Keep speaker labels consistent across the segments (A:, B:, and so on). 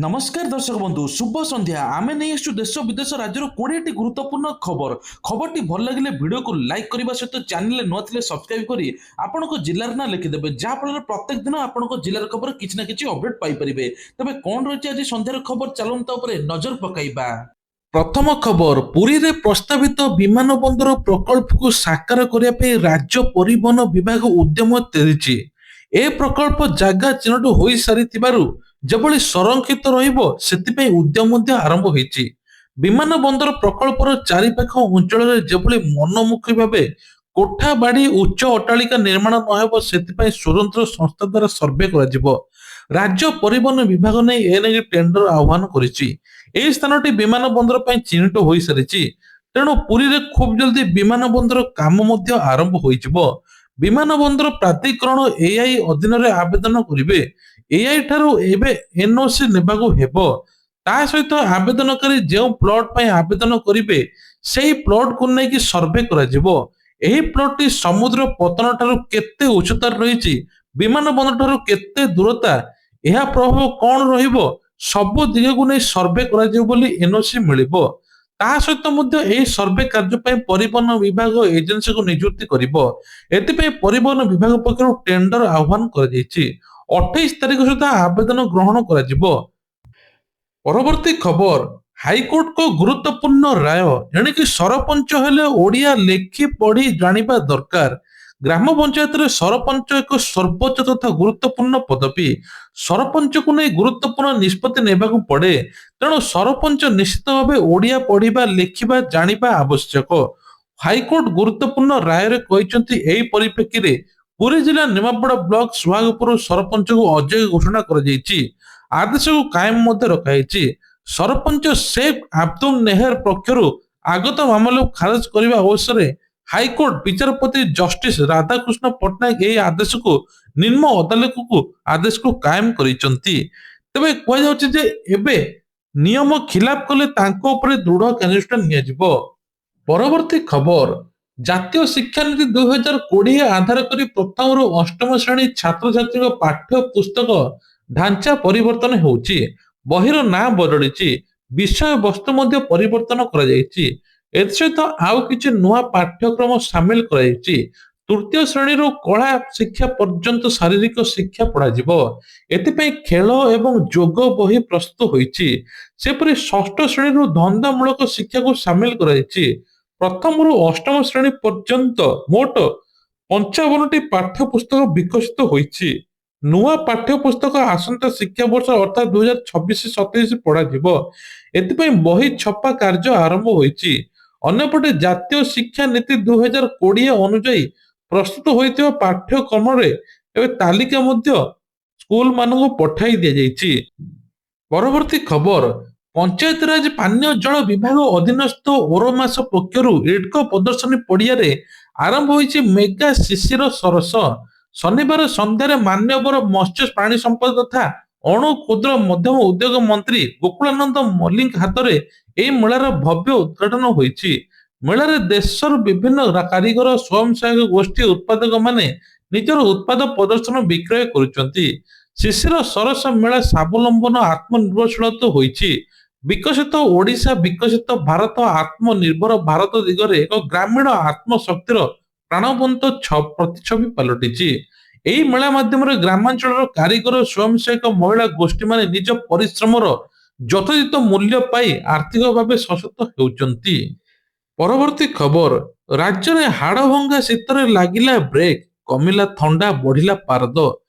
A: नमस्कार दर्शक बंधु शुभ संध्या आमे नहीं आसु देश विदेश राज्यर 20टी गुरुत्वपूर्ण खबर खबरटी भल लगे वीडियो को लाइक करने सहित चैनल न थे सब्सक्राइब करी आपण जिलार ना लिखिदेवे जहाँफल प्रत्येक दिन आपण जिलार खबर किसी ना कि अपडेट पाइपर तेज कौन रही आज संध्यार खबर चलता नजर पकाइबा। प्रथम खबर पुरी रे प्रस्तावित विमान बंदर प्रकल्प को साकार करने राज्य परिवहन विभाग उद्यम तेजी ए प्रकल्प जगह चिन्हट हो सारी ଯେଭଳି ସଂରକ୍ଷିତ ରହିବ ସେଥିପାଇଁ ଉଦ୍ୟମ ମଧ୍ୟ ଆରମ୍ଭ ହୋଇଛି। ବିମାନ ବନ୍ଦର ପ୍ରକଳ୍ପର ଚାରିପାଖ ଅଞ୍ଚଳରେ ଯେଭଳି ମନମୁଖୀ ଭାବେ କୋଠା ବାଡି ଉଚ୍ଚ ଅଟ୍ଟାଳିକା ନିର୍ମାଣ ନ ହେବ ସେଥିପାଇଁ ସ୍ୱତନ୍ତ୍ର ସଂସ୍ଥା ଦ୍ୱାରା ସର୍ଭେ କରାଯିବ। ରାଜ୍ୟ ପରିବହନ ବିଭାଗ ନେଇ ଏନେଇ ଟେଣ୍ଡର ଆହ୍ୱାନ କରିଛି। ଏହି ସ୍ଥାନଟି ବିମାନ ବନ୍ଦର ପାଇଁ ଚିହ୍ନିତ ହୋଇସାରିଛି, ତେଣୁ ପୁରୀରେ ଖୁବ୍ ଜଲଦି ବିମାନ ବନ୍ଦର କାମ ମଧ୍ୟ ଆରମ୍ଭ ହୋଇଯିବ। ବିମାନ ବନ୍ଦର ପ୍ରାଧିକରଣ ଏଆଇ ଅଧୀନରେ ଆବେଦନ କରିବେ। ଏଆଇ ଠାରୁ ଏବେ ଏନଓସି ନେବାକୁ ହେବ। ତା ସହିତ ଆବେଦନକାରୀ ଯେଉଁ ପ୍ଲଟ ପାଇଁ ଆବେଦନ କରିବେ ସେହି ପ୍ଲଟକୁ ନେଇକି ସର୍ଭେ କରାଯିବ। ଏହି ପ୍ଲଟଟି ସମୁଦ୍ର ପତନ ଠାରୁ କେତେ ଉଚ୍ଚତାରେ ରହିଛି, ବିମାନ ବନ୍ଦର ଠାରୁ କେତେ ଦୂରତା, ଏହା ପ୍ରଭାବ କଣ ରହିବ, ସବୁ ଦିଗକୁ ନେଇ ସର୍ଭେ କରାଯିବ ବୋଲି ଏନଓସି ମିଳିବ। ତା ସହିତ ମଧ୍ୟ ଏହି ସର୍ଭେ କାର୍ଯ୍ୟ ପାଇଁ ପରିବହନ ବିଭାଗ ଏଜେନ୍ସିକୁ ନିଯୁକ୍ତି କରିବ। ଏଥିପାଇଁ ପରିବହନ ବିଭାଗ ପକ୍ଷରୁ ଟେଣ୍ଡର ଆହ୍ୱାନ କରାଯାଇଛି। 28 ତାରିଖ ସୁଦ୍ଧା ଆବେଦନ ଗ୍ରହଣ କରାଯିବ। ପରବର୍ତ୍ତୀ ଖବର ହାଇକୋର୍ଟଙ୍କ ଗୁରୁତ୍ୱପୂର୍ଣ୍ଣ ରାୟ ଏଣିକି ସରପଞ୍ଚ ହେଲେ ଓଡ଼ିଆ ଲେଖି ପଢି ଜାଣିବା ଦରକାର। ଗ୍ରାମ ପଞ୍ଚାୟତରେ ସରପଞ୍ଚ ଏକ ସର୍ବୋଚ୍ଚ ତଥା ଗୁରୁତ୍ୱପୂର୍ଣ୍ଣ ପଦବୀ। ସରପଞ୍ଚକୁ ନେଇ ଗୁରୁତ୍ୱପୂର୍ଣ୍ଣ ନିଷ୍ପତ୍ତି ନେବାକୁ ପଡେ, ତେଣୁ ସରପଞ୍ଚ ନିଶ୍ଚିତ ଭାବେ ଓଡ଼ିଆ ପଢିବା ଲେଖିବା ଜାଣିବା ଆବଶ୍ୟକ। ହାଇକୋର୍ଟ ଗୁରୁତ୍ୱପୂର୍ଣ୍ଣ ରାୟରେ କହିଛନ୍ତି ଏହି ପରିପ୍ରେକ୍ଷୀରେ ପୁରୀ ଜିଲ୍ଲା ନିମାପଡ଼ା ବ୍ଲକ ସୁହାଗପୁର ସରପଞ୍ଚକୁ ଅଯୋଗ୍ୟ ଘୋଷଣା କରାଯାଇଛି। ଆଦେଶକୁ କାଏମ ମଧ୍ୟ ରଖାଯାଇଛି। ସରପଞ୍ଚ ଶେଖ୍ ଆବ୍ଦୁଲ ନେହେର ପକ୍ଷରୁ ଆଗତ ମାମଲାକୁ ଖାରଜ କରିବା ଅବସରରେ ହାଇକୋର୍ଟ ବିଚାରପତି ଜଷ୍ଟିସ ରାଧାକୃଷ୍ଣ ପଟ୍ଟନାୟକ ଏହି ଆଦେଶକୁ ନିମ୍ନ ଅଦାଲତକୁ ଆଦେଶକୁ କାଏମ କରିଛନ୍ତି। ତେବେ କୁହାଯାଉଛି ଯେ ଏବେ ନିୟମ ଖିଲାପ କଲେ ତାଙ୍କ ଉପରେ ଦୃଢ କାର୍ଯ୍ୟାନୁଷ୍ଠାନ ନିଆଯିବ। ପରବର୍ତ୍ତୀ ଖବର ଜାତୀୟ ଶିକ୍ଷାନୀତି 2020 ଆଧାର କରି ପ୍ରଥମରୁ ଅଷ୍ଟମ ଶ୍ରେଣୀ ଛାତ୍ରଛାତ୍ରୀଙ୍କ ପାଠ୍ୟ ପୁସ୍ତକ ଢାଞ୍ଚା ପରିବର୍ତ୍ତନ ହେଉଛି। ବହିର ନାଁ ବଦଳିଛି, ବିଷୟ ବସ୍ତୁ ମଧ୍ୟ ପରିବର୍ତ୍ତନ କରାଯାଇଛି। ଏଥିସହିତ ଆଉ କିଛି ନୂଆ ପାଠ୍ୟକ୍ରମ ସାମିଲ କରାଯାଇଛି। ତୃତୀୟ ଶ୍ରେଣୀରୁ କଳା ଶିକ୍ଷା ପର୍ଯ୍ୟନ୍ତ ଶାରୀରିକ ଶିକ୍ଷା ପଢାଯିବ। ଏଥିପାଇଁ ଖେଳ ଏବଂ ଯୋଗ ବହି ପ୍ରସ୍ତୁତ ହୋଇଛି। ସେପରି ଷଷ୍ଠ ଶ୍ରେଣୀରୁ ଧନ୍ଦାମୂଳକ ଶିକ୍ଷାକୁ ସାମିଲ କରାଯାଇଛି। ପ୍ରଥମରୁ ଅଷ୍ଟମ ଶ୍ରେଣୀ ପର୍ଯ୍ୟନ୍ତ ମୋଟ 55ଟି ପାଠ୍ୟ ପୁସ୍ତକ ବିକଶିତ ହୋଇଛି। ନୂଆ ପାଠ୍ୟ ପୁସ୍ତକ ଆସନ୍ତା ଶିକ୍ଷାବର୍ଷ ଅର୍ଥାତ୍ 2026-27 ପଢାଯିବ। ଏଥିପାଇଁ ବହି ଛପା କାର୍ଯ୍ୟ ଆରମ୍ଭ ହୋଇଛି। ଅନ୍ୟପଟେ ଜାତୀୟ ଶିକ୍ଷାନୀତି 2020 ଅନୁଯାୟୀ ପ୍ରସ୍ତୁତ ହୋଇଥିବା ପାଠ୍ୟକ୍ରମରେ ଏବେ ତାଲିକା ମଧ୍ୟ ସ୍କୁଲ ମାନଙ୍କୁ ପଠାଇ ଦିଆଯାଇଛି। ପରବର୍ତ୍ତୀ ଖବର ପଞ୍ଚାୟତରାଜ ପାନୀୟ ଜଳ ବିଭାଗ ଅଧୀନସ୍ଥ ଓରମାସ ପକ୍ଷରୁ ଇଡ୍କୋ ପ୍ରଦର୍ଶନୀ ପଡ଼ିଆରେ ଆରମ୍ଭ ହୋଇଛି ମେଗା ଶିଶିର ସରସ। ଶନିବାର ସନ୍ଧ୍ୟାରେ ମାନ୍ୟବର ମତ୍ସ୍ୟ ପ୍ରାଣୀ ସମ୍ପଦ ତଥା ଅଣୁ କ୍ଷୁଦ୍ର ମଧ୍ୟମ ଉଦ୍ୟୋଗ ମନ୍ତ୍ରୀ ଗୋକୁଳାନନ୍ଦ ମଲ୍ଲିକ ହାତରେ ଏହି ମେଳାର ଭବ୍ୟ ଉଦ୍ଘାଟନ ହୋଇଛି। ମେଳାରେ ଦେଶର ବିଭିନ୍ନ କାରିଗର ସ୍ୱୟଂସହାୟକ ଗୋଷ୍ଠୀ ଉତ୍ପାଦକ ମାନେ ନିଜର ଉତ୍ପାଦ ପ୍ରଦର୍ଶନ ବିକ୍ରୟ କରୁଛନ୍ତି। ଶିଶିର ସରସ ମେଳା ସ୍ୱାବଲମ୍ବନ ଆତ୍ମନିର୍ଭରଶୀଳତା ହୋଇଛି। ବିକଶିତ ଓଡ଼ିଶା ବିକଶିତ ଭାରତ ଆତ୍ମନିର୍ଭର ଭାରତ ଦିଗରେ ଏକ ଗ୍ରାମୀଣ ଆତ୍ମଶକ୍ତିର ପ୍ରାଣବନ୍ତ ପ୍ରତିଛବି ପାଲଟିଛି। ଏହି ମେଳା ମାଧ୍ୟମରେ ଗ୍ରାମାଞ୍ଚଳର କାରିଗର ସ୍ୱୟଂସହାୟକ ମହିଳା ଗୋଷ୍ଠୀମାନେ ନିଜ ପରିଶ୍ରମର ଯଥୋଚିତ ମୂଲ୍ୟ ପାଇ ଆର୍ଥିକ ଭାବେ ସଶକ୍ତ ହେଉଛନ୍ତି। ପରବର୍ତ୍ତୀ ଖବର ରାଜ୍ୟରେ ହାଡ଼ଭଙ୍ଗା ଶୀତରେ ଲାଗିଲା ବ୍ରେକ୍, କମିଲା ଥଣ୍ଡା, ବଢିଲା ପାରଦ।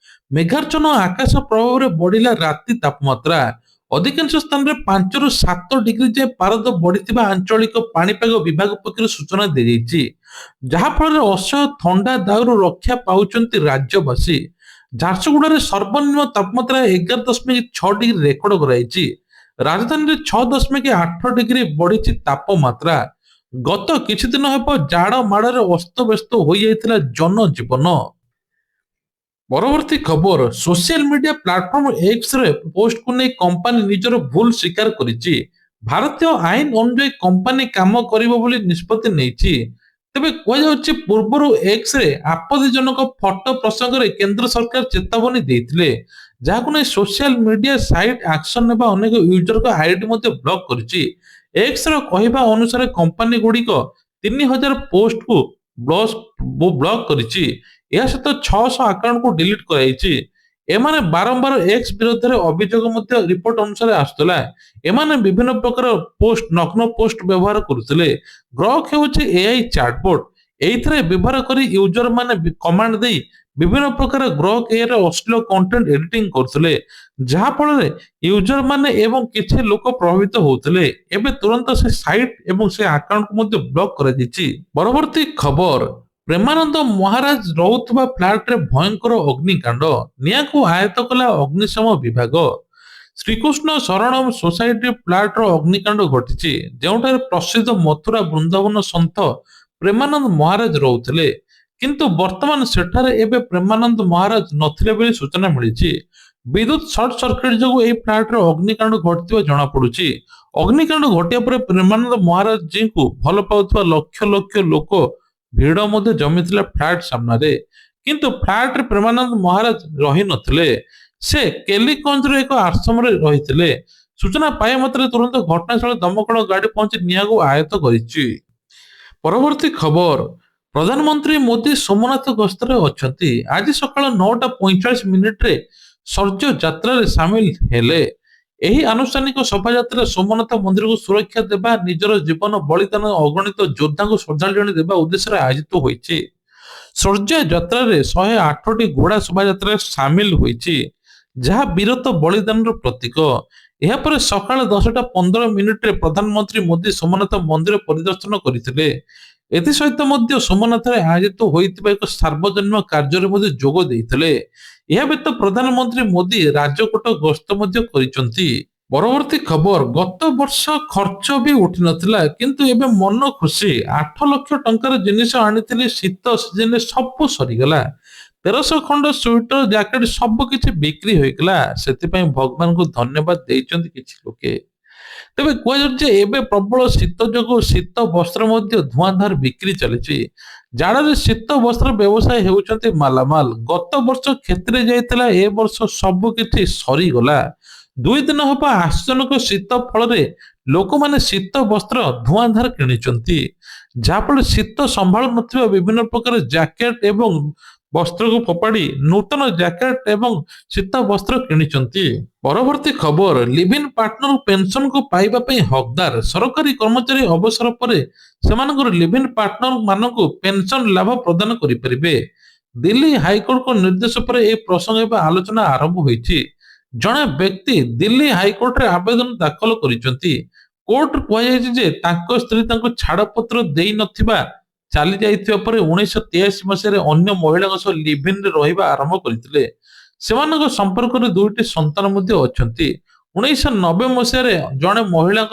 A: ମେଘାଚ୍ଛନ୍ନ ଆକାଶ ପ୍ରଭାବରେ ବଢିଲା ରାତି ତାପମାତ୍ରା। ଅଧିକାଂଶ ସ୍ଥାନରେ 5ରୁ 7 ଡିଗ୍ରୀ ଯାଏଁ ପାରଦ ବଢିଥିବା ଆଞ୍ଚଳିକ ପାଣିପାଗ ବିଭାଗ ପକ୍ଷରୁ ସୂଚନା ଦିଆଯାଇଛି। ଯାହାଫଳରେ ଅସହ୍ୟ ଥଣ୍ଡା ଦାଉରୁ ରକ୍ଷା ପାଉଛନ୍ତି ରାଜ୍ୟବାସୀ। ଝାରସୁଗୁଡାରେ ସର୍ବନିମ୍ନ ତାପମାତ୍ରା 11.6 ଡିଗ୍ରୀ ରେକର୍ଡ କରାଯାଇଛି। ରାଜଧାନୀରେ 6.8 ଡିଗ୍ରୀ ବଢିଛି ତାପମାତ୍ରା। ଗତ କିଛି ଦିନ ହେବ ଜାଡ ମାଡରେ ଅସ୍ତବ୍ୟସ୍ତ ହୋଇଯାଇଥିଲା ଜନଜୀବନ। ପରବର୍ତ୍ତୀ ଖବର ସୋସିଆଲ ମିଡିଆ ପ୍ଲାଟଫର୍ମ ଏକ୍ସରେ ପୋଷ୍ଟକୁ ନେଇ କମ୍ପାନୀ ନିଜର ଭୁଲ ସ୍ୱୀକାର କରିଛି। ଭାରତୀୟ ଆଇନ ଅନୁଯାୟୀ କମ୍ପାନୀ କାମ କରିବ ବୋଲି ନିଷ୍ପତ୍ତି ନେଇଛି। ତେବେ କୁହାଯାଉଛି ପୂର୍ବରୁ ଏକ୍ସରେ ଆପତ୍ତିଜନକ ଫଟୋ ପ୍ରସଙ୍ଗରେ କେନ୍ଦ୍ର ସରକାର ଚେତାବନୀ ଦେଇଥିଲେ। ଯାହାକୁ ନେଇ ସୋସିଆଲ ମିଡିଆ ସାଇଟ୍ ଆକ୍ସନ ନେବା ଅନେକ ୟୁଜରଙ୍କ ଆଇଡି ମଧ୍ୟ ବ୍ଲକ୍ କରିଛି। ଏକ୍ସର କହିବା ଅନୁସାରେ କମ୍ପାନୀ ଗୁଡ଼ିକ 3000 ପୋଷ୍ଟକୁ ବ୍ଲକ୍ କରିଛି। ଏହା ସହିତ 600 ଆକାଉଣ୍ଟକୁ ଡିଲିଟ୍ କରାଯାଇଛି। ଏମାନେ ବାରମ୍ବାର ଏକ୍ସ ବିରୋଧରେ ଅଭିଯୋଗ ମଧ୍ୟ ରିପୋର୍ଟ ଅନୁସାରେ ଆସୁଥିଲା। ଏମାନେ ବିଭିନ୍ନ ପ୍ରକାର ପୋଷ୍ଟ ନଗ୍ନ ପୋଷ୍ଟ ବ୍ୟବହାର କରୁଥିଲେ। ଗ୍ରକ୍ ହେଉଛି ଏଆଇ ଚାଟବୋର୍ଡ। ଏଇଥିରେ ବ୍ୟବହାର କରି ୟୁଜର ମାନେ କମାଣ୍ଡ ଦେଇ ବିଭିନ୍ନ ପ୍ରକାର ଗ୍ରକ୍ ଏଆଇରେ ଅଶ୍ଳୀଳ କଣ୍ଟେଣ୍ଟ ଏଡିଟିଂ କରୁଥିଲେ, ଯାହା ଫଳରେ ୟୁଜର ମାନେ ଏବଂ କିଛି ଲୋକ ପ୍ରଭାବିତ ହଉଥିଲେ। ଏବେ ତୁରନ୍ତ ସେ ସାଇଟ୍ ଏବଂ ସେ ଆକାଉଣ୍ଟକୁ ମଧ୍ୟ ବ୍ଲକ୍ କରାଯାଇଛି। ପରବର୍ତ୍ତୀ ଖବର, ପ୍ରେମାନନ୍ଦ ମହାରାଜ ରହୁଥିବା ଫ୍ଲାଟରେ ଭୟଙ୍କର ଅଗ୍ନିକାଣ୍ଡ, ନିଆଁକୁ ଆୟତ୍ତ କଲା ଅଗ୍ନିଶମ ବିଭାଗ। ଶ୍ରୀକୃଷ୍ଣ ଶରଣ ସୋସାଇଟି ଫ୍ଲାଟର ଅଗ୍ନିକାଣ୍ଡ ଘଟିଛି, ଯେଉଁଠାରେ ପ୍ରସିଦ୍ଧ ମଥୁରା ବୃନ୍ଦାବନ ସନ୍ଥ ପ୍ରେମାନନ୍ଦ ମହାରାଜ ରହୁଥିଲେ। କିନ୍ତୁ ବର୍ତ୍ତମାନ ସେଠାରେ ଏବେ ପ୍ରେମାନନ୍ଦ ମହାରାଜ ନଥିଲେ ବୋଲି ସୂଚନା ମିଳିଛି। ବିଦ୍ୟୁତ ସର୍ଟ ସର୍କିଟ ଯୋଗୁଁ ଏହି ଫ୍ଲାଟରେ ଅଗ୍ନିକାଣ୍ଡ ଘଟିଥିବା ଜଣାପଡୁଛି। ଅଗ୍ନିକାଣ୍ଡ ଘଟିବା ପରେ ପ୍ରେମାନନ୍ଦ ମହାରାଜ ଜୀଙ୍କୁ ଭଲ ପାଉଥିବା ଲକ୍ଷ ଲକ୍ଷ ଲୋକ ଭିଡ ମଧ୍ୟ ଜମିଥିଲା ଫ୍ଲାଟ ସାମ୍ନାରେ। କିନ୍ତୁ ଫ୍ଲାଟରେ ପ୍ରେମାନନ୍ଦ ମହାରାଜ ରହିନଥିଲେ। ସେ କେଲିକଞ୍ଜର ଏକ ଆଶ୍ରମରେ ରହିଥିଲେ। ସୂଚନା ପାଇବା ମାତ୍ରେ ତୁରନ୍ତ ଘଟଣାସ୍ଥଳରେ ଦମକଳ ଗାଡି ପହଞ୍ଚି ନିଆଁକୁ ଆୟତ୍ତ କରିଛି। ପରବର୍ତ୍ତୀ ଖବର, ପ୍ରଧାନମନ୍ତ୍ରୀ ମୋଦି ସୋମନାଥ ଗସ୍ତରେ ଅଛନ୍ତି। ଆଜି ସକାଳ 9:45 ସୌର୍ଯ୍ୟ ଯାତ୍ରାରେ ସାମିଲ ହେଲେ। ଏହି ଆନୁଷ୍ଠାନିକ ଶୋଭାଯାତ୍ରା ସୋମନାଥ ମନ୍ଦିରକୁ ସୁରକ୍ଷା ଦେବା, ନିଜର ଜୀବନ ବଳିଦାନ ଅଗଣିତ ଯୋଦ୍ଧାଙ୍କୁ ଶ୍ରଦ୍ଧାଞ୍ଜଳି ଦେବା ଉଦ୍ଦେଶ୍ୟରେ ଆୟୋଜିତ ହୋଇଛି। ସୌର୍ଯ୍ୟ ଯାତ୍ରାରେ 108ଟି ଘୋଡା ଶୋଭାଯାତ୍ରାରେ ସାମିଲ ହୋଇଛି, ଯାହା ବୀରତ୍ୱ ବଳିଦାନର ପ୍ରତୀକ। ଏହାପରେ ସକାଳ 10:15 ପ୍ରଧାନମନ୍ତ୍ରୀ ମୋଦି ସୋମନାଥ ମନ୍ଦିର ପରିଦର୍ଶନ କରିଥିଲେ। ଏଥିସହିତ ମଧ୍ୟ ସୋମନାଥରେ ଆୟୋଜିତ ହୋଇଥିବା ଏକ ସାର୍ବଜନୀନ କାର୍ଯ୍ୟରେ ମଧ୍ୟ ଯୋଗ ଦେଇଥିଲେ। ଏହା ବ୍ୟତୀତ ପ୍ରଧାନମନ୍ତ୍ରୀ ମୋଦି ରାଜକୋଟ ଗସ୍ତ ମଧ୍ୟ କରିଛନ୍ତି। ପରବର୍ତ୍ତୀ ଖବର, ଗତ ବର୍ଷ ଖର୍ଚ୍ଚ ବି ଉଠିନଥିଲା, କିନ୍ତୁ ଏବେ ମନ ଖୁସି। 8 ଲକ୍ଷ ଟଙ୍କାର ଜିନିଷ ଆଣିଥିଲି, ଶୀତ ସିଜନରେ ସବୁ ସରିଗଲା। 1300 ଖଣ୍ଡ ସ୍ୱେଟର ଜ୍ୟାକେଟ ସବୁ କିଛି ବିକ୍ରି ହୋଇଗଲା। ସେଥିପାଇଁ ଭଗବାନଙ୍କୁ ଧନ୍ୟବାଦ ଦେଇଛନ୍ତି କିଛି ଲୋକେ। ତେବେ କୁହାଯାଉଛି ଯେ ଏବେ ପ୍ରବଳ ଶୀତ ଯୋଗୁଁ ଶୀତ ବସ୍ତ୍ର ମଧ୍ୟ ଧୂଆଁଧାର ବିକ୍ରି ଚାଲିଛି। ଜାଡ଼ରେ ଶୀତ ବସ୍ତ୍ର ବ୍ୟବସାୟ ହେଉଛନ୍ତି ମାଲାମାଲ। ଗତ ବର୍ଷ କ୍ଷତିରେ ଯାଇଥିଲା, ଏ ବର୍ଷ ସବୁ କିଛି ସରିଗଲା। 2 ଦିନ ହବ ଆଶ୍ଚର୍ଯ୍ୟଜନକ ଶୀତ ଫଳରେ ଲୋକମାନେ ଶୀତ ବସ୍ତ୍ର ଧୂଆଁଧାର କିଣିଛନ୍ତି, ଯାହାଫଳରେ ଶୀତ ସମ୍ଭାଳୁ ନଥିବା ବିଭିନ୍ନ ପ୍ରକାର ଜ୍ୟାକେଟ ଏବଂ ବସ୍ତ୍ରକୁ ଫୋପାଡ଼ି ନୂତନ ଜ୍ୟାକେଟ ଏବଂ ଶୀତ ବସ୍ତ୍ର କିଣିଛନ୍ତି। ପରବର୍ତ୍ତୀ ଖବର, ଲିଭ୍-ଇନ୍ ପାର୍ଟନର ପେନସନକୁ ପାଇବା ପାଇଁ ହକଦାର। ସରକାରୀ କର୍ମଚାରୀ ଅବସର ପରେ ସେମାନଙ୍କର ଲିଭ୍-ଇନ୍ ପାର୍ଟନର ମାନଙ୍କୁ ପେନସନ ଲାଭ ପ୍ରଦାନ କରିପାରିବେ। ଦିଲ୍ଲୀ ହାଇକୋର୍ଟଙ୍କ ନିର୍ଦ୍ଦେଶ ପରେ ଏହି ପ୍ରସଙ୍ଗ ଏବେ ଆଲୋଚନା ଆରମ୍ଭ ହୋଇଛି। ଜଣେ ବ୍ୟକ୍ତି ଦିଲ୍ଲୀ ହାଇକୋର୍ଟରେ ଆବେଦନ ଦାଖଲ କରିଛନ୍ତି। କୋର୍ଟ କୁହାଯାଇଛି ଯେ ତାଙ୍କ ସ୍ତ୍ରୀ ତାଙ୍କୁ ଛାଡ଼ପତ୍ର ଦେଇନଥିବା ଚାଲି ଯାଇଥିବା ପରେ 1983 ମସିହାରେ ଅନ୍ୟ ମହିଳାଙ୍କ ସହ ଲିଭ୍-ଇନରେ ରହିବା ଆରମ୍ଭ କରିଥିଲେ। ସେମାନଙ୍କ ସମ୍ପର୍କରେ 2ଟି ସନ୍ତାନ ମଧ୍ୟ ଅଛନ୍ତି। 1990 ମସିହାରେ ଜଣେ ମହିଳାଙ୍କ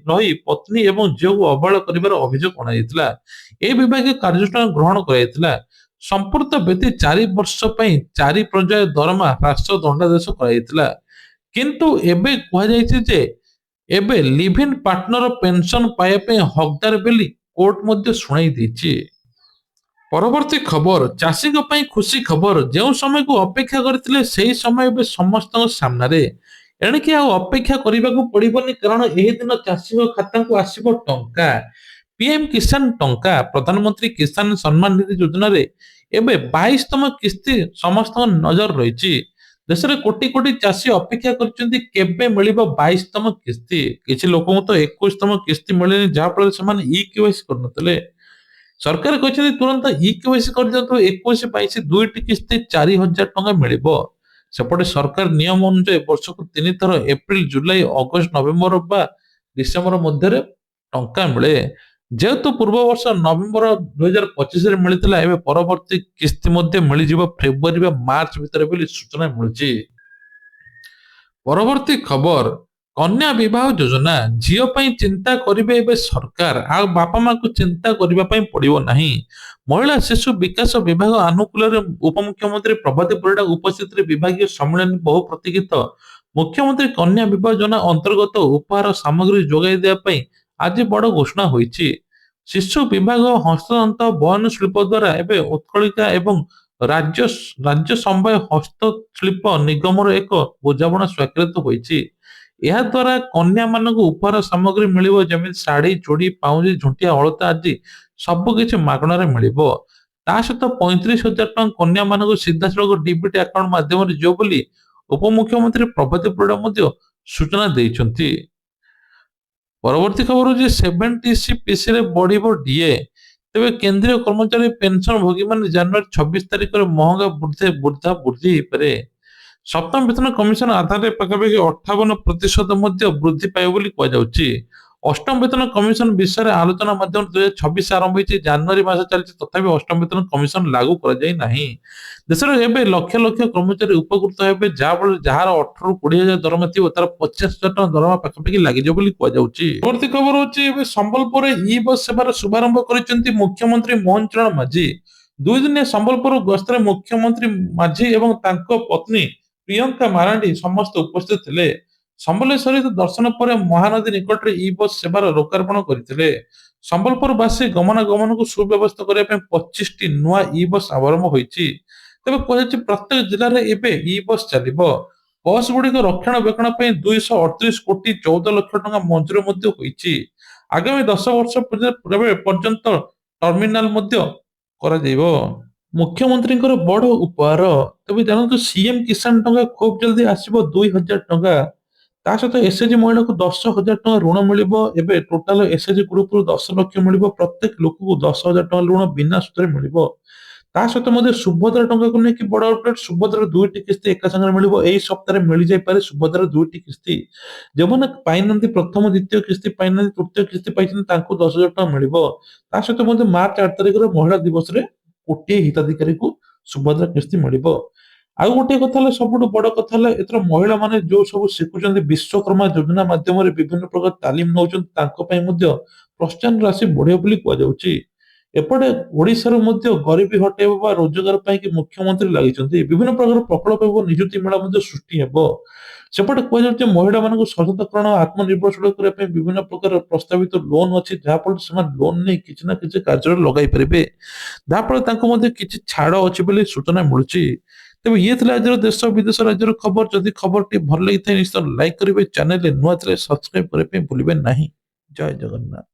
A: ରହି ପତ୍ନୀ ଏବଂ ଝିଅକୁ ଅବହେଳା କରିବାର ଅଭିଯୋଗ ଅଣାଯାଇଥିଲା। ଏହି ବିଭାଗୀୟ କାର୍ଯ୍ୟାନୁଷ୍ଠାନ ଗ୍ରହଣ କରାଯାଇଥିଲା। ସମ୍ପୃକ୍ତ ବ୍ୟକ୍ତି 4 ବର୍ଷ ପାଇଁ 4 ପର୍ଯ୍ୟାୟ ଦରମା ହ୍ରାସ ଦଣ୍ଡାଦେଶ କରାଯାଇଥିଲା। କିନ୍ତୁ ଏବେ କୁହାଯାଇଛି ଯେ ଏବେ ଲିଭ୍-ଇନ୍ ପାର୍ଟନର ପେନସନ ପାଇବା ପାଇଁ ହକଦାର ବୋଲି କୋର୍ଟ ମଧ୍ୟ ଶୁଣାଇ ଦେଇଛି। ପରବର୍ତ୍ତୀ ଖବର, ଚାଷୀଙ୍କ ପାଇଁ ଖୁସି ଖବର। ଯେଉଁ ସମୟକୁ ଅପେକ୍ଷା କରିଥିଲେ ସେହି ସମୟ ଏବେ ସମସ୍ତଙ୍କ ସାମ୍ନାରେ। ଏଣିକି ଆଉ ଅପେକ୍ଷା କରିବାକୁ ପଡିବନି, କାରଣ ଏହି ଦିନ ଚାଷୀଙ୍କ ଖାତାକୁ ଆସିବ ଟଙ୍କା। ପିଏମ୍ କିଷାନ ଟଙ୍କା, ପ୍ରଧାନମନ୍ତ୍ରୀ କିଷାନ ସମ୍ମାନ ନିଧି ଯୋଜନାରେ ଏବେ 22ତମ କିସ୍ତି ସମସ୍ତଙ୍କ ନଜର ରହିଛି। ଦେଶରେ କୋଟି କୋଟି ଚାଷୀ ଅପେକ୍ଷା କରିଛନ୍ତି କେବେ ମିଳିବ 22ତମ କିସ୍ତି। କିଛି ଲୋକଙ୍କୁ ତ 21ତମ କିସ୍ତି ମିଳିନି, ଯାହାଫଳରେ ସେମାନେ ଇ-କେୱାଇସି କରିନଥିଲେ। ସରକାର କହିଛନ୍ତି ତୁରନ୍ତ ଇ-କେୱାଇସି କରିଦିଅନ୍ତୁ। 21, 22 ଦୁଇଟି କିସ୍ତି 4000 ଟଙ୍କା ମିଳିବ। ସେପଟେ ସରକାର ନିୟମ ଅନୁଯାୟୀ ବର୍ଷକୁ 3 ଥର ଏପ୍ରିଲ, ଜୁଲାଇ, ଅଗଷ୍ଟ, ନଭେମ୍ବର ବା ଡିସେମ୍ବର ମଧ୍ୟରେ ଟଙ୍କା ମିଳେ। ଯେହେତୁ ପୂର୍ବ ବର୍ଷ ନଭେମ୍ବର 2025ରେ ମିଳିଥିଲା, ଏବେ ପରବର୍ତ୍ତୀ କିସ୍ତି ମଧ୍ୟ ମିଳିଯିବ ଫେବୃଆରୀ ବା ମାର୍ଚ୍ଚ ଭିତରେ ବୋଲି ସୂଚନା ମିଳୁଛି। ପରବର୍ତ୍ତୀ ଖବର, କନ୍ୟା ବିବାହ ଯୋଜନା। ଝିଅ ପାଇଁ ଚିନ୍ତା କରିବେ ଏବେ ସରକାର, ଆଉ ବାପା ମାଙ୍କୁ ଚିନ୍ତା କରିବା ପାଇଁ ପଡିବ ନାହିଁ। ମହିଳା ଶିଶୁ ବିକାଶ ବିଭାଗ ଆନୁକୂଲ୍ୟରେ ଉପମୁଖ୍ୟମନ୍ତ୍ରୀ ପ୍ରଭାତୀ ପରିଡା ଉପସ୍ଥିତିରେ ବିଭାଗୀୟ ସମ୍ମିଳନୀ ବହୁ ପ୍ରତୀକ୍ଷିତ ମୁଖ୍ୟମନ୍ତ୍ରୀ କନ୍ୟା ବିବାହ ଯୋଜନା ଅନ୍ତର୍ଗତ ଉପହାର ସାମଗ୍ରୀ ଯୋଗାଇ ଦେବା ପାଇଁ ଆଜି ବଡ ଘୋଷଣା ହୋଇଛି। ଶିଶୁ ବିଭାଗ, ହସ୍ତତନ୍ତ, ବୟନ ଶିଳ୍ପ ଦ୍ୱାରା ଏବେ ଉତ୍କଳିକା ଏବଂ
B: ରାଜ୍ୟ ରାଜ୍ୟ ସମବାୟ ହସ୍ତଶିଳ୍ପ ନିଗମର ଏକ ବୁଝାମଣା ସ୍ୱାକ୍ଷରିତ ହୋଇଛି। ଏହା ଦ୍ୱାରା କନ୍ୟା ମାନଙ୍କୁ ଉପହାର ସାମଗ୍ରୀ ମିଳିବ, ଯେମିତି ଶାଢୀ, ଚୁଡ଼ି, ପାଉଁଜି, ଝୁଣ୍ଟିଆ, ଅଳତା ଆଦି ସବୁ କିଛି ମାଗଣାରେ ମିଳିବ। ତା ସହିତ 35,000 ଟଙ୍କା କନ୍ୟା ମାନଙ୍କୁ ସିଧାସଳଖ ଡିବିଟି ଆକାଉଣ୍ଟ ମାଧ୍ୟମରେ ଯିବ ବୋଲି ଉପମୁଖ୍ୟମନ୍ତ୍ରୀ ପ୍ରଭାତୀ ପରିଡ଼ା ମଧ୍ୟ ସୂଚନା ଦେଇଛନ୍ତି। ପରବର୍ତ୍ତୀ ଖବର ହଉଛି 70 ରେ ବଢିବ ଡିଏ। ତେବେ କେନ୍ଦ୍ରୀୟ କର୍ମଚାରୀ ପେନସନ ଭୋଗୀମାନେ ଜାନୁଆରୀ 26 ତାରିଖରେ ମହଙ୍ଗା ବୃଦ୍ଧି ହେଇପାରେ। ସପ୍ତମ ବେତନ କମିଶନ ଆଧାରରେ ପାଖାପାଖି 58% ମଧ୍ୟ ବୃଦ୍ଧି ପାଇବ ବୋଲି କୁହାଯାଉଛି। ଅଷ୍ଟମ ବେତନ କମିଶନ ବିଷୟରେ ଆଲୋଚନା ମାଧ୍ୟମରେ 2026 ଆରମ୍ଭ ହୋଇଛି। ଜାନୁଆରୀ ମାସ ଚାଲିଛି, ତଥାପି ଅଷ୍ଟମ ବେତନ କମିଶନ ଲାଗୁ କରାଯାଇ ନାହିଁ। ଦେଶରେ ଏବେ ଲକ୍ଷ ଲକ୍ଷ କର୍ମଚାରୀ ଉପକୃତ ହେବେ, ଯାହାଫଳରେ ଯାହାର 18 ରୁ 20,000 ଦରମା ଥିବ ତାର 50,000 ଟଙ୍କା ଦରମା ପାଖାପାଖି ଲାଗିଯିବ ବୋଲି କୁହାଯାଉଛି। ପରବର୍ତ୍ତୀ ଖବର ହଉଛି ଏବେ ସମ୍ବଲପୁରରେ ଇ ବସ୍ ସେବାର ଶୁଭାରମ୍ଭ କରିଛନ୍ତି ମୁଖ୍ୟମନ୍ତ୍ରୀ ମୋହନ ଚରଣ ମାଝୀ। 2 ଦିନିଆ ସମ୍ବଲପୁର ଗସ୍ତରେ ମୁଖ୍ୟମନ୍ତ୍ରୀ ମାଝୀ ଏବଂ ତାଙ୍କ ପତ୍ନୀ ପ୍ରିୟଙ୍କା ମାରାଣ୍ଡି ସମସ୍ତେ ଉପସ୍ଥିତ ଥିଲେ। ସମ୍ବଲେଶ୍ୱରୀ ଦର୍ଶନ ପରେ ମହାନଦୀ ନିକଟରେ ଇ ବସ୍ ସେବାର ଲୋକାର୍ପଣ କରିଥିଲେ। ସମ୍ବଲପୁରବାସୀ ଗମନାଗମନକୁ ସୁବ୍ୟବସ୍ଥା କରିବା ପାଇଁ 25ଟି ନୂଆ ଇ ବସ୍ ଆରମ୍ଭ ହୋଇଛି। ତେବେ କୁହାଯାଉଛି ପ୍ରତ୍ୟେକ ଜିଲ୍ଲାରେ ଏବେ ଇ ବସ୍ ଚାଲିବ। ବସ୍ ଗୁଡିକ ରକ୍ଷଣାବେକ୍ଷଣ ପାଇଁ 238 କୋଟି 14 ଲକ୍ଷ ଟଙ୍କା ମଞ୍ଜୁର ମଧ୍ୟ ହୋଇଛି। ଆଗାମୀ 10 ବର୍ଷ ପର୍ଯ୍ୟନ୍ତ ଟର୍ମିନାଲ ମଧ୍ୟ କରାଯିବ। ମୁଖ୍ୟମନ୍ତ୍ରୀଙ୍କର ବଡ ଉପହାର। ତେବେ ଜାଣନ୍ତୁ ସିଏମ କିଷାନ ଟଙ୍କା ଖୁବ୍ ଜଲ୍ଦି ଆସିବ 2,000 ଟଙ୍କା। ତା ସହିତ ଏସଏଚଜି ମହିଳାକୁ 10,000 ଟଙ୍କା ଋଣ ମିଳିବ। ଏବେ ଟୋଟାଲ ଏସଏଚଜି ଗ୍ରୁପରୁ 10 ଲକ୍ଷ ମିଳିବ। ପ୍ରତ୍ୟେକ ଲୋକକୁ 10,000 ଟଙ୍କା ଋଣ ବିନା ସୁଧରେ ମିଳିବ। ତା ସହିତ ମଧ୍ୟ ସୁଭଦ୍ରା ଟଙ୍କାକୁ ନେଇକି ବଡ ଅପଡେଟ। ସୁଭଦ୍ରାର 2ଟି କିସ୍ତି ଏକା ସାଙ୍ଗରେ ମିଳିବ। ଏଇ ସପ୍ତାହରେ ମିଳିଯାଇପାରେ ସୁଭଦ୍ରାର 2ଟି କିସ୍ତି। ଯେଉଁମାନେ ପାଇନାହାନ୍ତି, ପ୍ରଥମ ଦ୍ୱିତୀୟ କିସ୍ତି ପାଇନାହାନ୍ତି, ତୃତୀୟ କିସ୍ତି ପାଇଛନ୍ତି, ତାଙ୍କୁ 10,000 ଟଙ୍କା ମିଳିବ। ତା ସହିତ ମଧ୍ୟ ମାର୍ଚ୍ଚ 8 ତାରିଖରେ ମହିଳା ଦିବସରେ କୋଟିଏ ହିତାଧିକାରୀଙ୍କୁ ସୁଭଦ୍ରା କିସ୍ତି ମିଳିବ। ଆଉ ଗୋଟିଏ କଥା ହେଲା, ସବୁଠୁ ବଡ କଥା ହେଲା, ଏଥର ମହିଳା ମାନେ ଯୋଉ ସବୁ ଶିଖୁଛନ୍ତି ବିଶ୍ୱକର୍ମା ଯୋଜନା ମାଧ୍ୟମରେ ବିଭିନ୍ନ ପ୍ରକାର ତାଲିମ ନଉଛନ୍ତି, ତାଙ୍କ ପାଇଁ ମଧ୍ୟ ପ୍ରୋତ୍ସାହନ ରାଶି ବଢିବ ବୋଲି କୁହାଯାଉଛି। ଏପଟେ ଓଡିଶାରୁ ମଧ୍ୟ ଗରିବୀ ହଟେଇବା ବା ରୋଜଗାର ପାଇଁ ମୁଖ୍ୟମନ୍ତ୍ରୀ ଲାଗିଛନ୍ତି। ବିଭିନ୍ନ ପ୍ରକାର ପ୍ରକଳ୍ପ ଏବଂ ନିଯୁକ୍ତି ମେଳା ମଧ୍ୟ ସୃଷ୍ଟି ହେବ। ସେପଟେ କୁହାଯାଉଛି ମହିଳାମାନଙ୍କୁ ସଶକ୍ତିକରଣ ଓ ଆତ୍ମନିର୍ଭରଶୀଳ କରିବା ପାଇଁ ବିଭିନ୍ନ ପ୍ରକାର ପ୍ରସ୍ତାବିତ ଲୋନ ଅଛି, ଯାହାଫଳରେ ସେମାନେ ଲୋନ ନେଇ କିଛି ନା କିଛି କାର୍ଯ୍ୟରେ ଲଗାଇ ପାରିବେ। ଯାହାଫଳରେ ତାଙ୍କୁ ମଧ୍ୟ କିଛି ଛାଡ ଅଛି ବୋଲି ସୂଚନା ମିଳୁଛି। ତେବେ ଇଏ ଥିଲା ଆଜିର ଦେଶ ବିଦେଶ ରାଜ୍ୟର ଖବର। ଯଦି ଖବରଟି ଭଲ ଲାଗିଥାଏ ନିଶ୍ଚୟ ଲାଇକ୍ କରିବେ, ଚ୍ୟାନେଲରେ ନୂଆ ଥିଲେ ସବସ୍କ୍ରାଇବ କରିବା ପାଇଁ ଭୁଲିବେ ନାହିଁ। ଜୟ ଜଗନ୍ନାଥ।